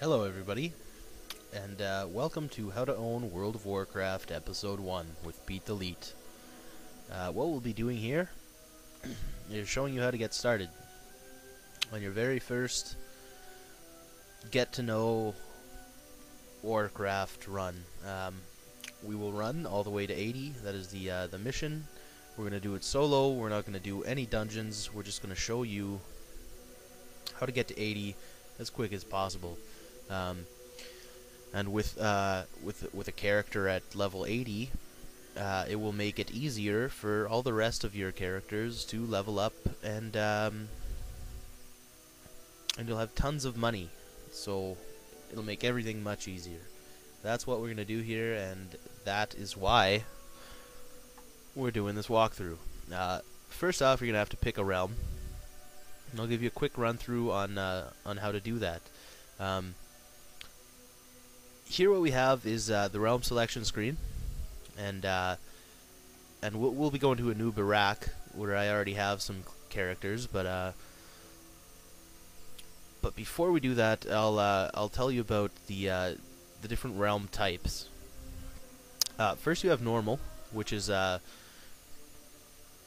Hello everybody, and welcome to How to Own World of Warcraft Episode 1 with Beat Delete. What we'll be doing here is showing you how to get started. On your very first get-to-know Warcraft run, we will run all the way to 80, that is the mission. We're going to do it solo, we're not going to do any dungeons, we're just going to show you how to get to 80 as quick as possible. And with a character at level 80, it will make it easier for all the rest of your characters to level up, and you'll have tons of money. So it'll make everything much easier. That's what we're gonna do here, and that is why we're doing this walkthrough. First off, you're gonna have to pick a realm, and I'll give you a quick run through on how to do that. Here what we have is the realm selection screen, and we'll be going to anub'arak, where I already have some characters, but before we do that, I'll tell you about the different realm types. First, you have normal, which is a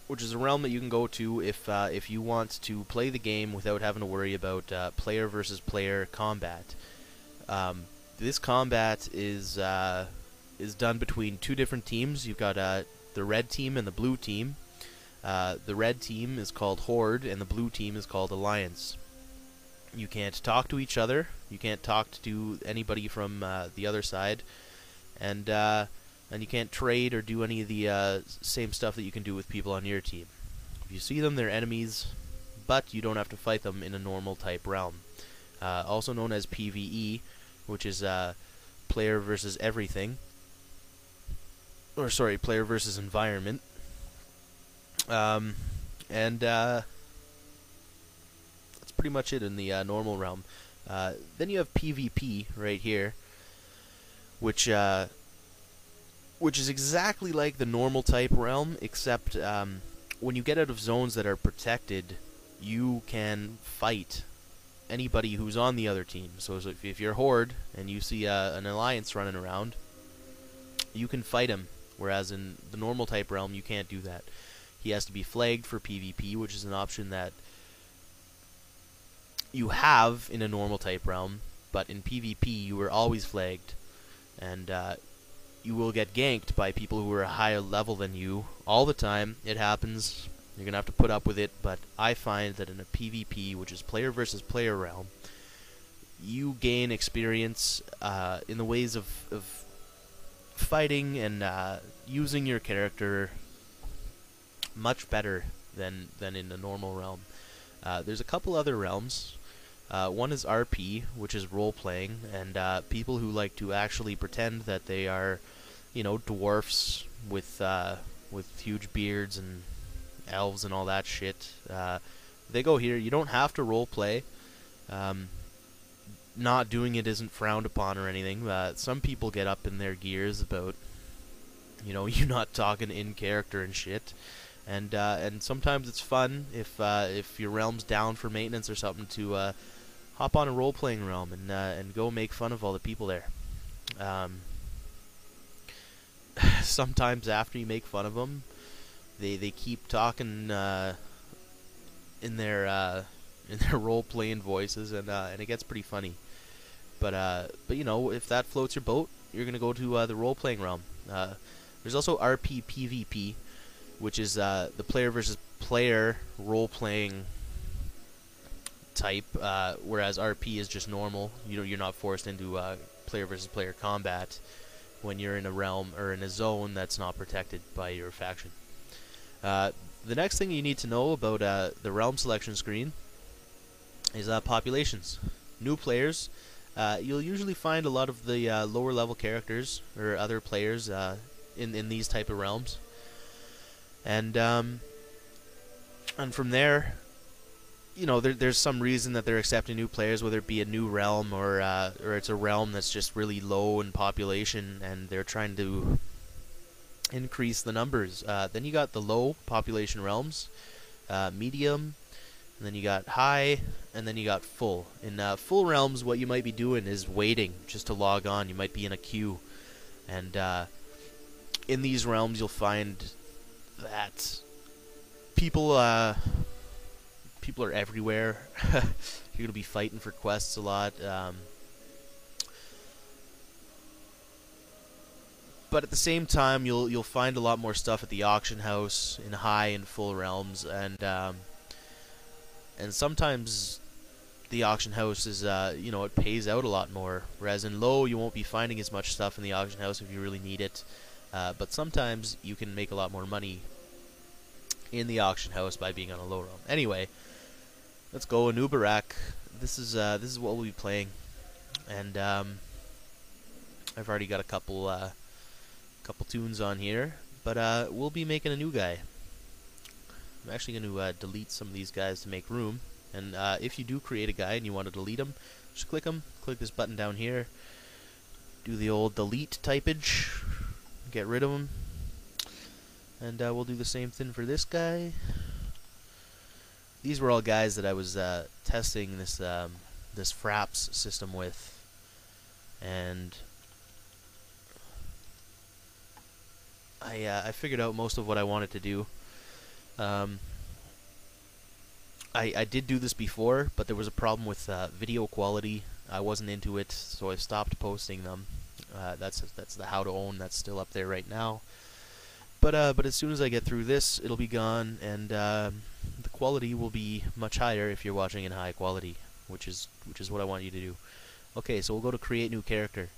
realm that you can go to if you want to play the game without having to worry about player versus player combat. This combat is done between two different teams. You've got the red team and the blue team. The red team is called Horde, and the blue team is called Alliance. You can't talk to each other. You can't talk to anybody from the other side, and you can't trade or do any of the same stuff that you can do with people on your team. If you see them, they're enemies, but you don't have to fight them in a normal type realm. Also known as PvE, which is player versus everything, or sorry, player versus environment. And that's pretty much it in the normal realm. Then you have PvP right here, which is exactly like the normal type realm, except when you get out of zones that are protected, you can fight anybody who's on the other team. So if you're Horde and you see an Alliance running around, you can fight him, whereas in the normal type realm you can't do that. He has to be flagged for PvP, which is an option that you have in a normal type realm, but in PvP you are always flagged, and you will get ganked by people who are a higher level than you all the time. It happens. You're going to have to put up with it, but I find that in a PvP, which is player versus player realm, you gain experience in the ways of fighting and using your character much better than in the normal realm. There's a couple other realms. One is RP, which is role-playing, and people who like to actually pretend that they are, dwarfs with huge beards and elves and all that shit. They go here. You don't have to roleplay. Not doing it isn't frowned upon or anything. Some people get up in their gears about, you not talking in character and shit. And sometimes it's fun if your realm's down for maintenance or something to hop on a role-playing realm and go make fun of all the people there. Sometimes after you make fun of them, they keep talking in their role-playing voices, and it gets pretty funny. But if that floats your boat, you're gonna go to the role-playing realm. There's also RP PvP, which is the player versus player role-playing type, whereas RP is just normal. You're not forced into player versus player combat when you're in a realm or in a zone that's not protected by your faction. The next thing you need to know about the realm selection screen is populations. New players, you'll usually find a lot of the lower level characters or other players in these type of realms, and from there, there's some reason that they're accepting new players, whether it be a new realm or it's a realm that's just really low in population and they're trying to increase the numbers. Then you got the low population realms, medium, and then you got high, and then you got full. In full realms, what you might be doing is waiting just to log on. You might be in a queue, and in these realms, you'll find that people people are everywhere. You're gonna be fighting for quests a lot. But at the same time, you'll find a lot more stuff at the auction house in high and full realms, and sometimes the auction house is it pays out a lot more. Whereas in low, you won't be finding as much stuff in the auction house if you really need it. But sometimes you can make a lot more money in the auction house by being on a low realm. Anyway, let's go anub'arak. This is what we'll be playing, and I've already got a couple tunes on here, but we'll be making a new guy. I'm actually going to delete some of these guys to make room, and if you do create a guy and you want to delete them, just click this button down here, do the old delete typage, get rid of them, and we'll do the same thing for this guy. These were all guys that I was testing this fraps system with, and I figured out most of what I wanted to do. I did do this before, but there was a problem with video quality. I wasn't into it, so I stopped posting them. That's the how to own. That's still up there right now. But as soon as I get through this, it'll be gone, and the quality will be much higher if you're watching in high quality, which is what I want you to do. Okay, so we'll go to create new character.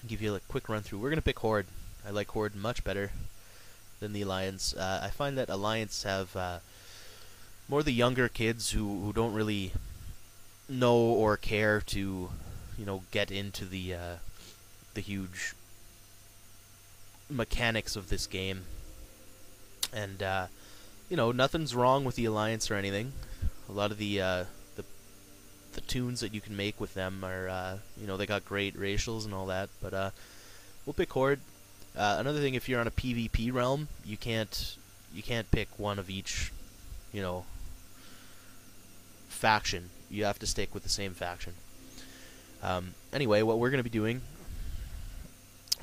I'll give you a quick run through. We're gonna pick Horde. I like Horde much better than the Alliance. I find that Alliance have more the younger kids who don't really know or care to, get into the huge mechanics of this game. And nothing's wrong with the Alliance or anything. A lot of the tunes that you can make with them are they got great racials and all that. But we'll pick Horde. Another thing, if you're on a PvP realm, you can't pick one of each, faction. You have to stick with the same faction. Anyway, what we're going to be doing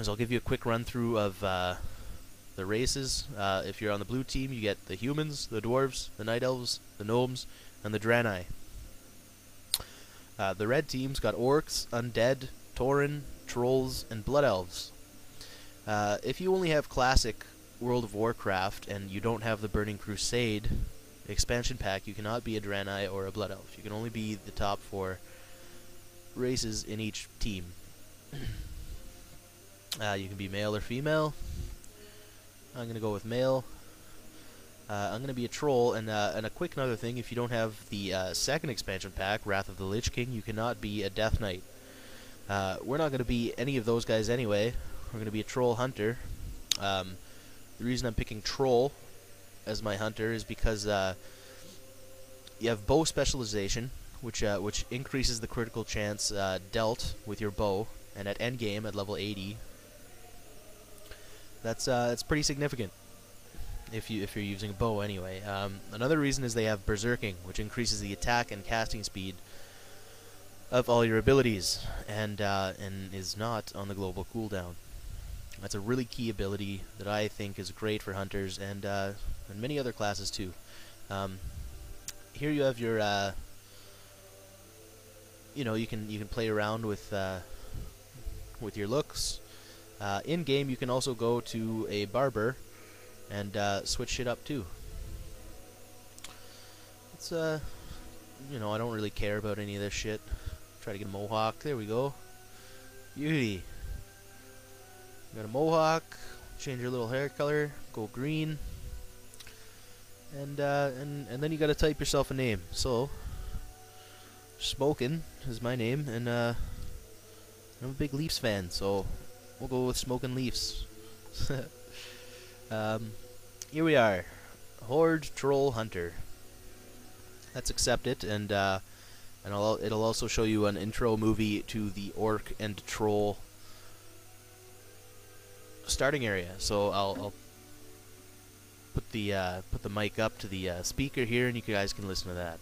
is I'll give you a quick run through of the races. If you're on the blue team, you get the humans, the dwarves, the night elves, the gnomes, and the draenei. The red team's got orcs, undead, tauren, trolls, and blood elves. If you only have classic World of Warcraft and you don't have the Burning Crusade expansion pack, you cannot be a draenei or a blood elf. You can only be the top 4 races in each team. You can be male or female. I'm going to go with male. I'm going to be a troll, and a quick another thing, if you don't have the second expansion pack, Wrath of the Lich King, you cannot be a Death Knight. We're not going to be any of those guys anyway. We're going to be a troll hunter. The reason I'm picking troll as my hunter is because you have bow specialization, which increases the critical chance dealt with your bow, and at endgame at level 80, that's pretty significant if you're using a bow anyway. Another reason is they have berserking, which increases the attack and casting speed of all your abilities, and is not on the global cooldown. That's a really key ability that I think is great for hunters and many other classes too. Here you have your, you can play around with your looks. In game, you can also go to a barber and switch shit up too. It's I don't really care about any of this shit. Try to get a mohawk. There we go. Beauty. Got a mohawk. Change your little hair color. Go green. And then you gotta type yourself a name. So, Smokin' is my name, and I'm a big Leafs fan, so we'll go with Smokin' Leafs. Here we are, Horde Troll Hunter. Let's accept it, and it'll also show you an intro movie to the Orc and Troll starting area. So I'll put the mic up to the speaker here, and you guys can listen to that.